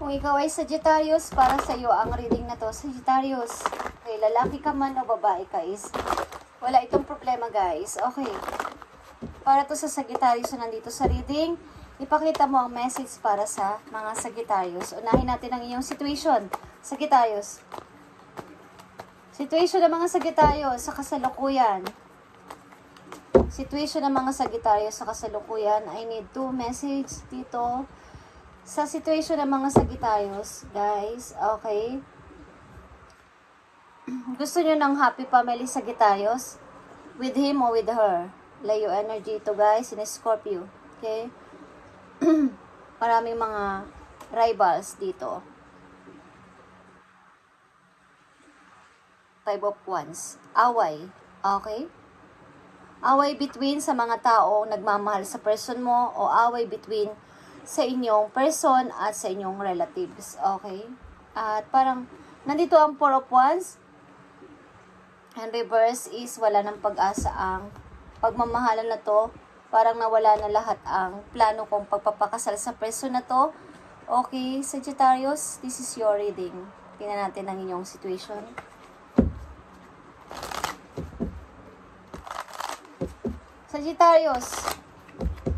Kung ikaw ay Sagittarius, para sa iyo ang reading na to. Sagittarius, okay, lalaki ka man o babae ka is, wala itong problema guys. Okay. Para to sa Sagittarius na nandito sa reading, ipakita mo ang message para sa mga Sagittarius. Unahin natin ang iyong situation, Sagittarius. Situation ng mga Sagittarius sa kasalukuyan. Situation ng mga Sagittarius sa kasalukuyan. I need to message dito. Sa situation ng mga Sagittarius, guys, okay? Gusto nyo ng happy family Sagittarius? With him or with her? Leo energy ito, guys, in Scorpio. Okay? Maraming mga rivals dito. Five of Wands. Away. Okay? Away between sa mga taong nagmamahal sa person mo o away between sa inyong person at sa inyong relatives. Okay? At parang, nandito ang Four of Wands. And reverse is, wala ng pag-asa ang pagmamahalan na to. Parang nawala na lahat ang plano kong pagpapakasal sa person na to. Okay, Sagittarius, this is your reading. Tingnan natin ang inyong situation. Sagittarius,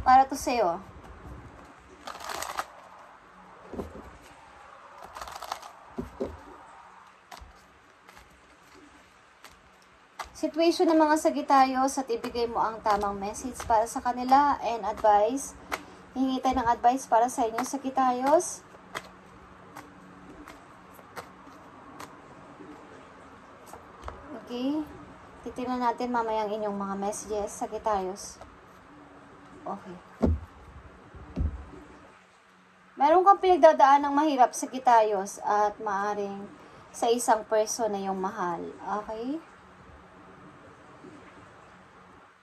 para to sa'yo. Situation ng mga Sagittarius at ibigay mo ang tamang message para sa kanila and advice. Hingi tayo ng advice para sa inyo, Sagittarius. Okay. Titingnan natin mamaya ang inyong mga messages, Sagittarius. Okay. Meron kang pinagdadaan ng mahirap, Sagittarius, at maaring sa isang person na yung mahal. Okay?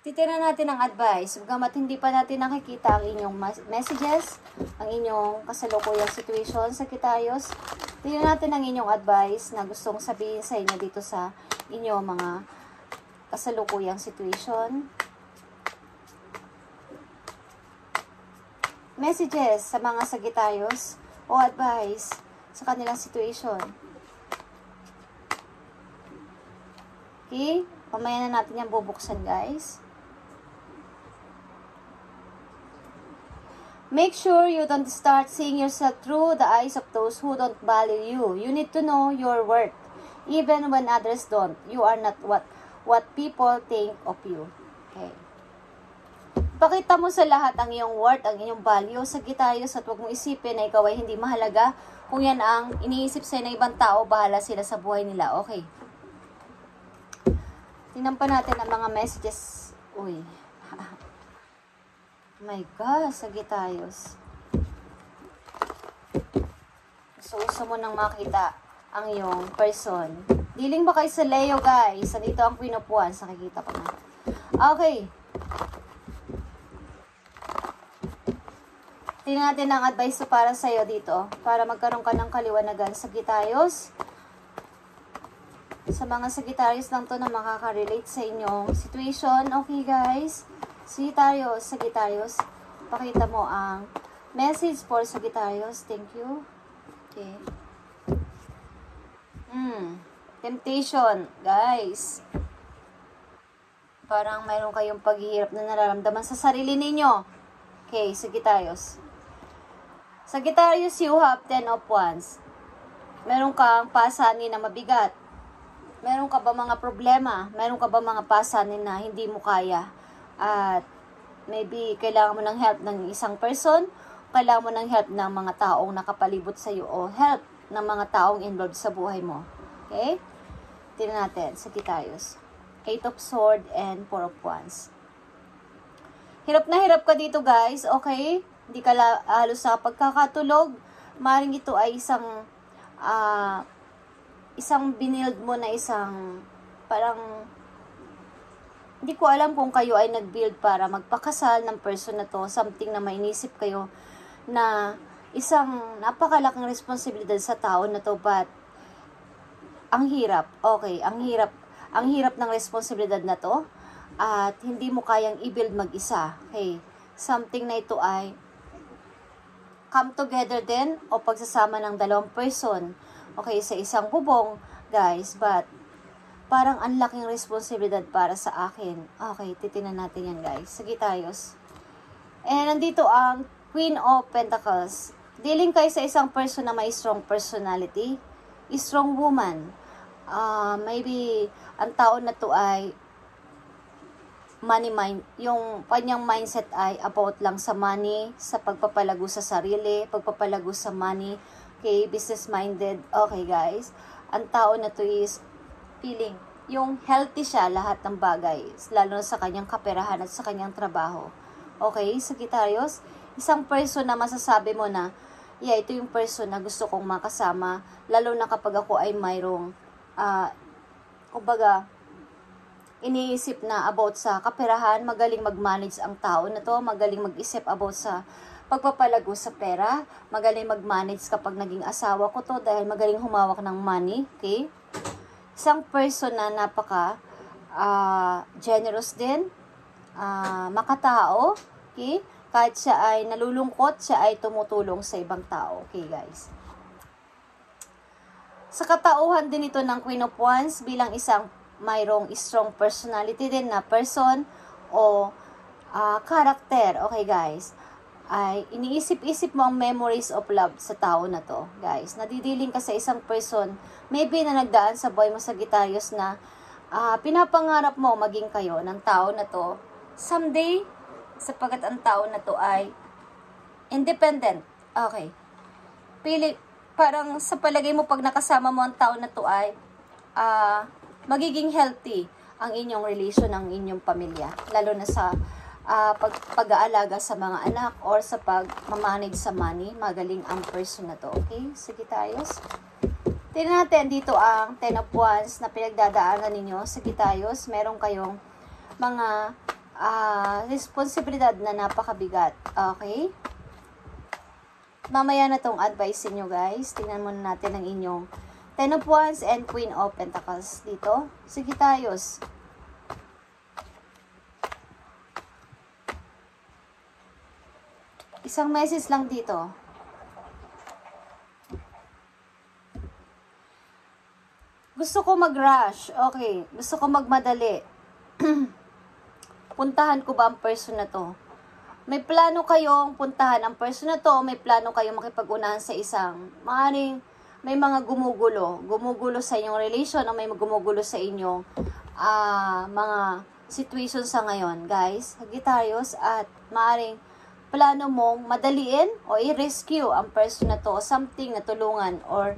Titingnan natin ang advice. Bagamat hindi pa natin nakikita ang inyong messages, ang inyong kasalukuyang situation, Sagittarius, tingnan natin ang inyong advice na gustong sabihin sa inyo dito sa inyong mga kasalukuyang situation. Messages sa mga Sagittarius o advice sa kanilang situation. Okay? Pamaya na natin yung bubuksan, guys. Make sure you don't start seeing yourself through the eyes of those who don't value you. You need to know your worth. Even when others don't. You are not what people think of you. Okay. Pakita mo sa lahat ang iyong worth, ang iyong value, Sagittarius, at huwag mong isipin na ikaw ay hindi mahalaga. Kung yan ang iniisip sa'yo ng ibang tao, bahala sila sa buhay nila. Okay. Tingnan pa natin ang mga messages. Uy. My God, Sagittarius. Gusto mo nang makita ang iyong person. Dealing ba kayo sa Leo, guys? Dito ang Queen of Wands. Nakikita ko na. Okay. Tingnan natin ang advice para sa'yo dito. Para magkaroon ka ng kaliwanagan, Sagittarius. Sa mga Sagittarius lang to na makaka-relate sa inyong situation. Okay, guys? Sagittarius, pakita mo ang message for Sagittarius. Thank you. Okay. Temptation, guys. Parang mayroon kayong paghihirap na nararamdaman sa sarili ninyo. Okay, Sagittarius. Sagittarius, you have 10 of Wands. Meron kang pasanin na mabigat. Meron ka ba mga problema? Meron ka ba mga pasanin na hindi mo kaya? At maybe kailangan mo ng help ng isang person, kailangan mo ng help ng mga taong nakapalibot sa iyo o help ng mga taong involved sa buhay mo. Okay? Tingnan natin, Sagittarius. 8 of Swords and 4 of Wands. Hirap na hirap ka dito, guys. Okay? Hindi ka halos sa pagkakatulog. Maring ito ay isang binild mo na isang parang hindi ko alam kung kayo ay nag-build para magpakasal ng person na to. Something na may inisip kayo na isang napakalaking responsibilidad sa tao na to. But, ang hirap. Okay, ang hirap ng responsibilidad na to. At hindi mo kayang i-build mag-isa. Okay, something na ito ay come together din o pagsasama ng dalawang person. Okay, sa isang bubong, guys, but parang ang laking responsibilidad para sa akin. Okay, titinan natin yan, guys. Sige tayos. And nandito ang Queen of Pentacles. Dealing kayo sa isang person na may strong personality, strong woman. Maybe ang tao na to ay money mind, yung kanyang mindset ay about lang sa money, sa pagpapalago sa sarili, pagpapalago sa money, okay, business minded. Okay guys, ang tao na to is feeling yung healthy siya lahat ng bagay, lalo na sa kanyang kaperahan at sa kanyang trabaho. Okay, Sagittarius, isang person na masasabi mo na, yeah, ito yung person na gusto kong makasama, lalo na kapag ako ay mayroong, kumbaga, iniisip na about sa kaperahan, magaling mag-manage ang tao na to, magaling mag-isip about sa pagpapalago sa pera, magaling mag-manage kapag naging asawa ko to dahil magaling humawak ng money, okay? Isang person na napaka generous din, makatao, okay? Kahit siya ay nalulungkot, siya ay tumutulong sa ibang tao, okay guys? Sa katauhan din ito ng Queen of Wands bilang isang mayroong strong personality din na person o character, okay guys, ay iniisip-isip mo ang memories of love sa tao na to, guys. Nadidiling ka sa isang person, maybe na nagdaan sa buhay mo, Sagittarius, na pinapangarap mo maging kayo ng tao na to someday, sapagkat ang tao na to ay independent, okay. Parang sa palagay mo, pag nakasama mo ang tao na to ay magiging healthy ang inyong relation, ang inyong pamilya, lalo na sa pag-aalaga sa mga anak or sa pag-manage sa money, magaling ang person na to, okay? Sagittarius. Tingnan natin dito ang Ten of Wands na pinagdadaanan ninyo, Sagittarius. Meron kayong mga responsibilidad na napakabigat, okay? Mamaya na tong advice niyo guys. Tingnan muna natin ang inyong Ten of Wands and Queen of Pentacles dito. Sagittarius. Isang message lang dito. Gusto ko mag-rush. Okay. Gusto ko magmadali. Puntahan ko ba ang person na to? May plano kayong puntahan ang person na to. May plano kayong makipag-unahan sa isang maaaring may mga gumugulo sa inyong relation o may gumugulo sa inyong mga situation sa ngayon, guys, Sagittarius, at maaaring plano mong madaliin o i-rescue ang person na to, something na tulungan or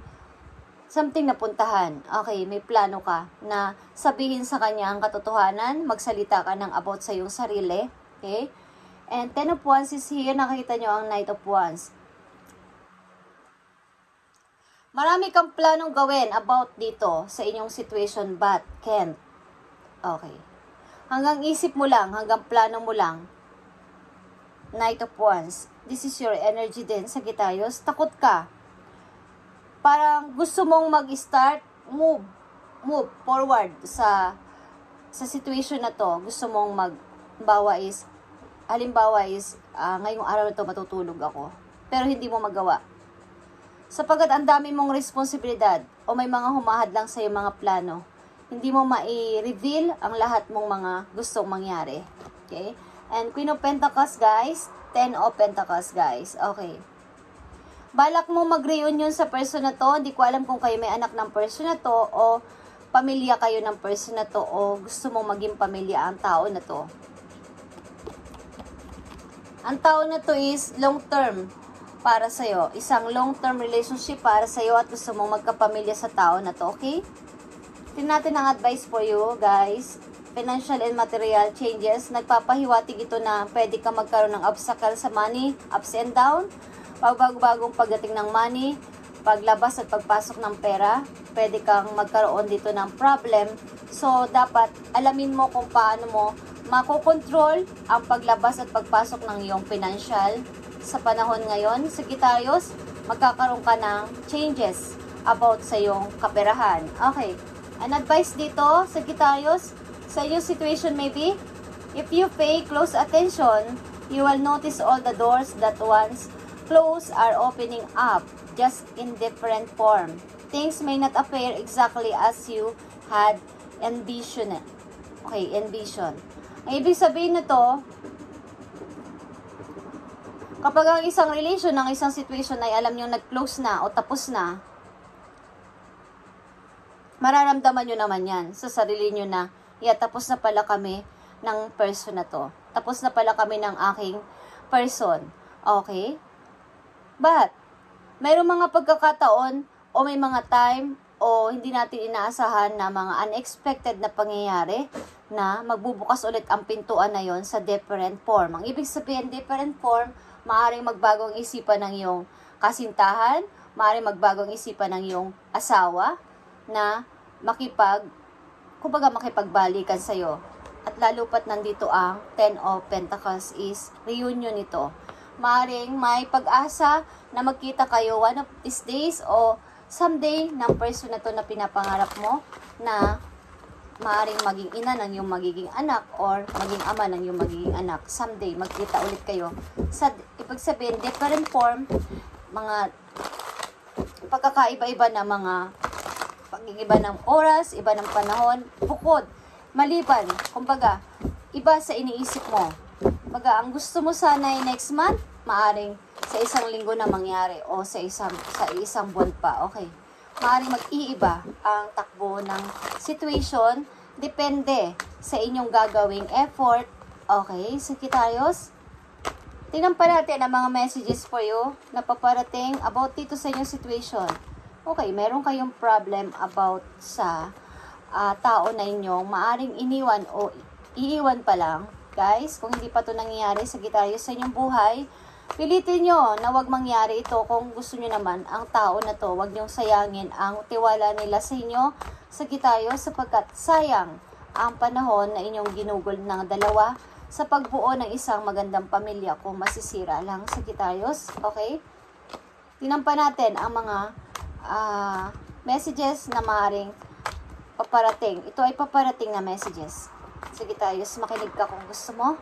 something na puntahan. Okay, may plano ka na sabihin sa kanya ang katotohanan, magsalita ka ng about sa iyong sarili, okay? And Ten of Wands is here, nakita nyo ang Knight of Wands. Marami kang planong gawin about dito sa inyong situation but can't. Okay. Hanggang isip mo lang, hanggang plano mo lang. Knight of Wands. This is your energy din, Sagittarius. Takot ka. Parang gusto mong mag-start, move forward sa situation na to. Gusto mong halimbawa is, ngayong araw na to matutulog ako. Pero hindi mo magawa. Sapagkat ang dami mong responsibilidad o may mga humahadlang sa iyong mga plano, hindi mo mai-reveal ang lahat mong mga gustong mangyari. Okay? And Queen of Pentacles, guys. Ten of Pentacles, guys. Okay. Balak mo mag-reunion sa person na to. Hindi ko alam kung kayo may anak ng person na to o pamilya kayo ng person na to o gusto mong maging pamilya ang tao na to. Ang tao na to is long-term para sa'yo. Isang long-term relationship para sa'yo at gusto mong magkapamilya sa tao na to, okay? Tingnan natin ang advice for you, guys. Financial and material changes. Nagpapahiwatig ito na pwede ka magkaroon ng obstacle sa money, ups and down. Pagbago-bagong pagdating ng money, paglabas at pagpasok ng pera, pwede kang magkaroon dito ng problem. So, dapat alamin mo kung paano mo makokontrol ang paglabas at pagpasok ng iyong financial. Sa panahon ngayon, Sagittarius, magkakaroon ka ng changes about sa iyong kaperahan. Okay. An advice dito, Sagittarius, sa iyong situation maybe, if you pay close attention, you will notice all the doors that once close are opening up, just in different form. Things may not appear exactly as you had envisioned. Okay, envision. Ang ibig sabihin nito, kapag ang isang relation, ng isang situation ay alam nyo nag-close na o tapos na, mararamdaman nyo naman yan sa sarili nyo na, yeah, tapos na pala kami ng person na to. Tapos na pala kami ng aking person. Okay? But, mayroong mga pagkakataon o may mga time o hindi natin inaasahan na mga unexpected na pangyayari na magbubukas ulit ang pintuan na yon sa different form. Ang ibig sabihin, different form, maaaring magbago ang isipan ng iyong kasintahan, maaaring magbago ang isipan ng iyong asawa na makipagbalikan sa'yo. At lalo pat nandito ang 10 of Pentacles is reunion ito. Maaaring may pag-asa na magkita kayo one of these days o someday ng person na to na pinapangarap mo na maaaring maging ina ng iyong magiging anak or maging ama ng iyong magiging anak. Someday, magkita ulit kayo. Sa ibig sabihin, different form, mga pagkakaiba-iba na mga pag-iba ng oras, iba ng panahon, bukod, maliban, kumbaga, iba sa iniisip mo. Kumbaga, ang gusto mo sana ay next month, maaring sa isang linggo na mangyari o sa isang buwan pa. Okay. Maaring mag-iiba ang takbo ng situation, depende sa inyong gagawing effort. Okay, Sagittarius. Tingnan pa natin ang mga messages for you na paparating about dito sa inyong situation. Okay, meron kayong problem about sa tao na inyong maaring iniwan o iiwan pa lang. Guys, kung hindi pa ito nangyayari, Sagittarius, sa inyong buhay, pilitin nyo na wag mangyari ito. Kung gusto nyo naman, ang tao na to, wag nyong sayangin ang tiwala nila sa inyo, Sagittarius, sapagkat sayang ang panahon na inyong ginugol ng dalawa sa pagbuo ng isang magandang pamilya kung masisira lang, Sagittarius. Okay? Tingnan pa natin ang mga messages na maaaring paparating. Ito ay paparating na messages. Sagittarius, makinig ka kung gusto mo.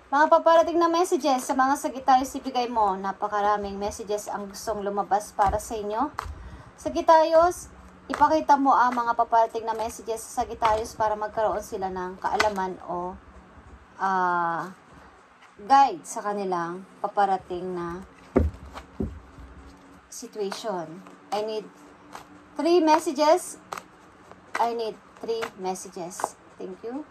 Mga paparating na messages sa mga Sagittarius, ibigay mo. Napakaraming messages ang gustong lumabas para sa inyo. Sagittarius, ipakita mo ang mga paparating na messages sa Sagittarius para magkaroon sila ng kaalaman o guide sa kanilang paparating na situation. I need 3 messages. I need 3 messages. Thank you.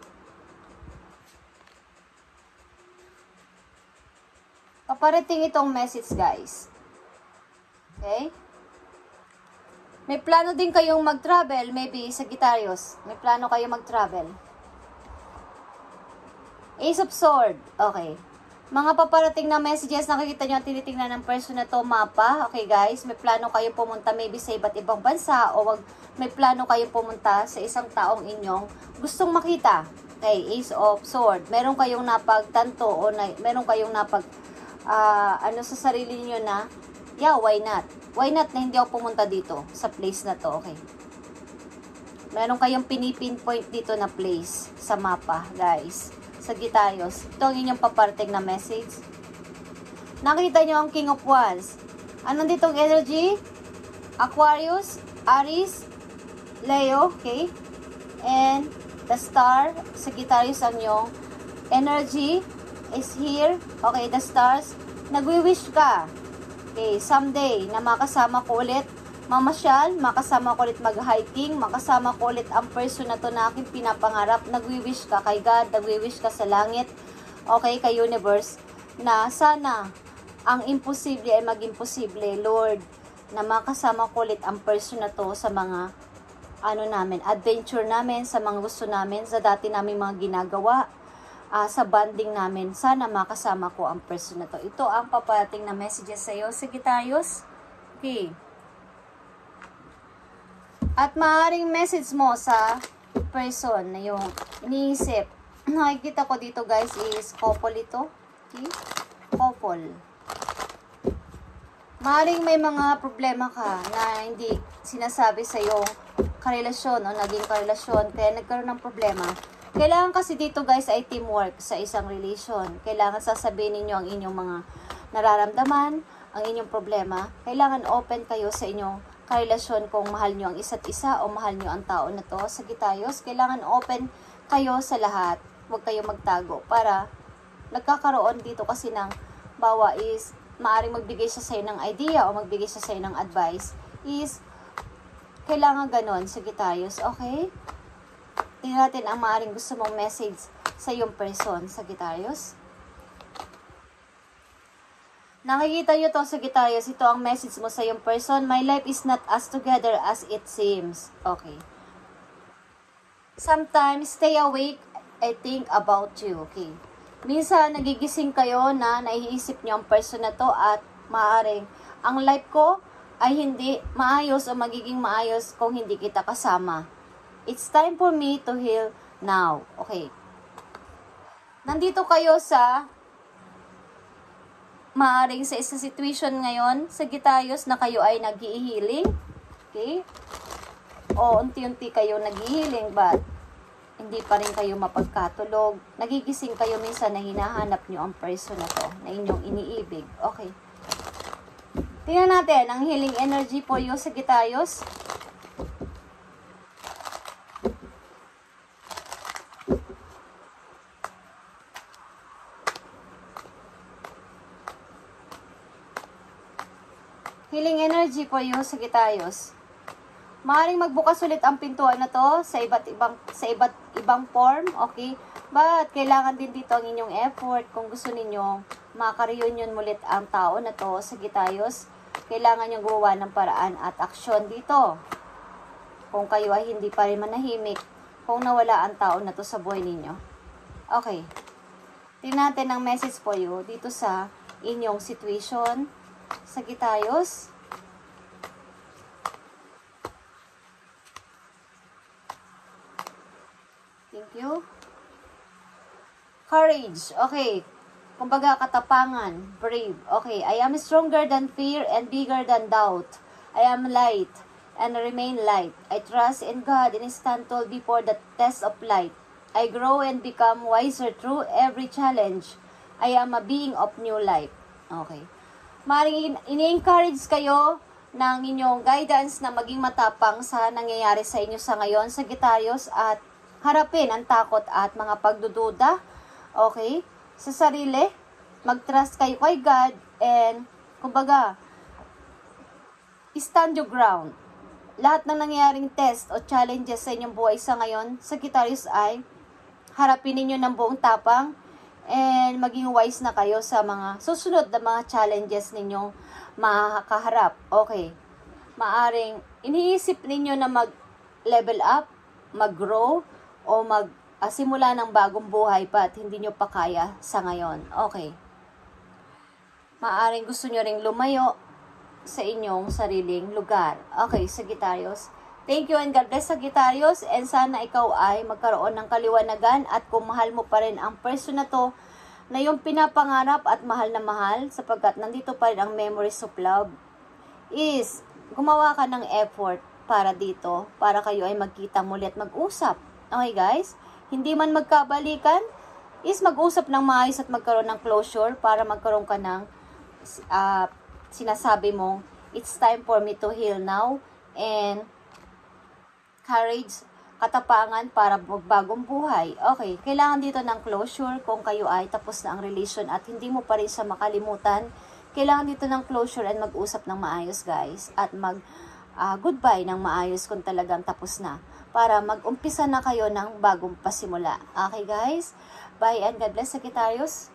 Paparating itong message, guys. Okay? May plano din kayong mag-travel, maybe, Sagittarius. May plano kayong mag-travel. Ace of Sword. Okay. Mga paparating na messages, nakikita nyo ang tinitingnan ng person na to, mapa. Okay, guys. May plano kayong pumunta maybe sa iba't ibang bansa o may plano kayong pumunta sa isang taong inyong gustong makita. Okay, Ace of Sword. Meron kayong napagtanto o meron kayong sa sarili niyo na, yeah, why not? Why not na hindi ako pumunta dito sa place na to, okay? Meron kayong pinipinpoint dito na place sa mapa, guys. Sagittarius. Ito ang inyong paparating na message. Nakita nyo ang King of Wands. Anong ditong energy? Aquarius, Aries, Leo, okay? And the Star, Sagittarius, ang inyong energy is here. Okay, the stars. Nagwi-wish ka. Okay, someday na makasama ko ulit mamasyal, makasama ko ulit mag-hiking, makasama ko ulit ang person na to na aking pinapangarap. Nagwi-wish ka kay God, nagwi-wish ka sa langit, okay, kay universe, na sana ang imposible ay maging posible, Lord, na makasama ko ulit ang person na to sa mga adventure namin, sa mga gusto namin, sa dati namin mga ginagawa, sa bonding namin. Sana makasama ko ang person na to. Ito ang paparating na messages sa iyo, Sagittarius. Okay. At maaaring message mo sa person na yung iniisip. Nakikita ko dito, guys, is couple ito. Okay? Couple. Maaaring may mga problema ka na hindi sinasabi sa iyong karelasyon o naging karelasyon, kaya nagkaroon ng problema. Kailangan kasi dito guys ay teamwork sa isang relation. Kailangan sasabihin ninyo ang inyong mga nararamdaman, ang inyong problema. Kailangan open kayo sa inyong karelasyon kung mahal nyo ang isa't isa o mahal nyo ang tao na to. Sagittarius, kailangan open kayo sa lahat. Huwag kayo magtago para nagkakaroon dito kasi ng bawa is maaaring magbigay siya sa'yo ng idea o magbigay siya sa'yo ng advice is kailangan ganon, Sagittarius, okay? Tingnan natin ang maaaring gusto mong message sa iyong person, Sagittarius. Nakikita nyo to, Sagittarius, ito ang message mo sa iyong person. My life is not as together as it seems. Okay. Sometimes, stay awake, I think about you, okay? Minsan, nagigising kayo na naiisip nyo ang person na to at maaaring ang life ko ay hindi maayos o magiging maayos kung hindi kita kasama. It's time for me to heal now. Okay. Nandito kayo sa maaaring sa isang situation ngayon, Sagittarius, na kayo ay nag-i-healing. Okay? O unti-unti kayo nag-i-healing but hindi pa rin kayo mapagkatulog. Nagigising kayo minsan na hinahanap nyo ang person na to, na inyong iniibig. Okay. Tingnan natin ang healing energy for you, Sagittarius. Healing energy for you, Sagittarius. Maaaring magbukas ulit ang pintuan na to sa iba't ibang form, okay? But kailangan din dito ang inyong effort kung gusto ninyong maka-reunion ulit ang tao na to, Sagittarius. Kailangan nyo gumawa ng paraan at aksyon dito. Kung kayo ay hindi pa rin manahimik, kung nawala ang tao na to sa buhay ninyo. Okay. Tingnan natin ang message for you dito sa inyong situation, Sagittarius. Thank you. Courage. Okay. Kumbaga, katapangan, brave. Okay, I am stronger than fear and bigger than doubt. I am light and remain light. I trust in God and stand tall before the test of light. I grow and become wiser through every challenge. I am a being of new life. Okay. Maring ini-encourage kayo ng inyong guidance na maging matapang sa nangyayari sa inyo sa ngayon, Sagittarius, at harapin ang takot at mga pagdududa. Okay? Sa sarili, mag-trust kayo kay God, and, kumbaga, stand your ground. Lahat ng nangyayaring test o challenges sa inyong buhay sa ngayon, Sagittarius, ay harapin ninyo ng buong tapang, and maging wise na kayo sa mga susunod na mga challenges ninyong makakaharap. Okay. Maaring, iniisip ninyo na mag-level up, mag-grow, o simula ng bagong buhay pa at hindi nyo pa kaya sa ngayon. Okay. Maaring gusto nyo ring lumayo sa inyong sariling lugar. Okay, Sagittarius. Thank you and God bless, Sagittarius. And sana ikaw ay magkaroon ng kaliwanagan at kung mahal mo pa rin ang person na to, na yung pinapangarap at mahal na mahal, sapagkat nandito pa rin ang memories of love, is gumawa ka ng effort para dito, para kayo ay magkita muli at mag-usap. Okay guys? Hindi man magkabalikan, is mag-usap ng maayos at magkaroon ng closure para magkaroon ka ng sinasabi mong, it's time for me to heal now, and courage, katapangan para magbagong buhay. Okay, kailangan dito ng closure kung kayo ay tapos na ang relation at hindi mo pa rin siya makalimutan. Kailangan dito ng closure and mag-usap ng maayos guys, at goodbye ng maayos kung talagang tapos na, para mag-umpisa na kayo ng bagong pasimula. Okay guys? Bye and God bless, Sagittarius.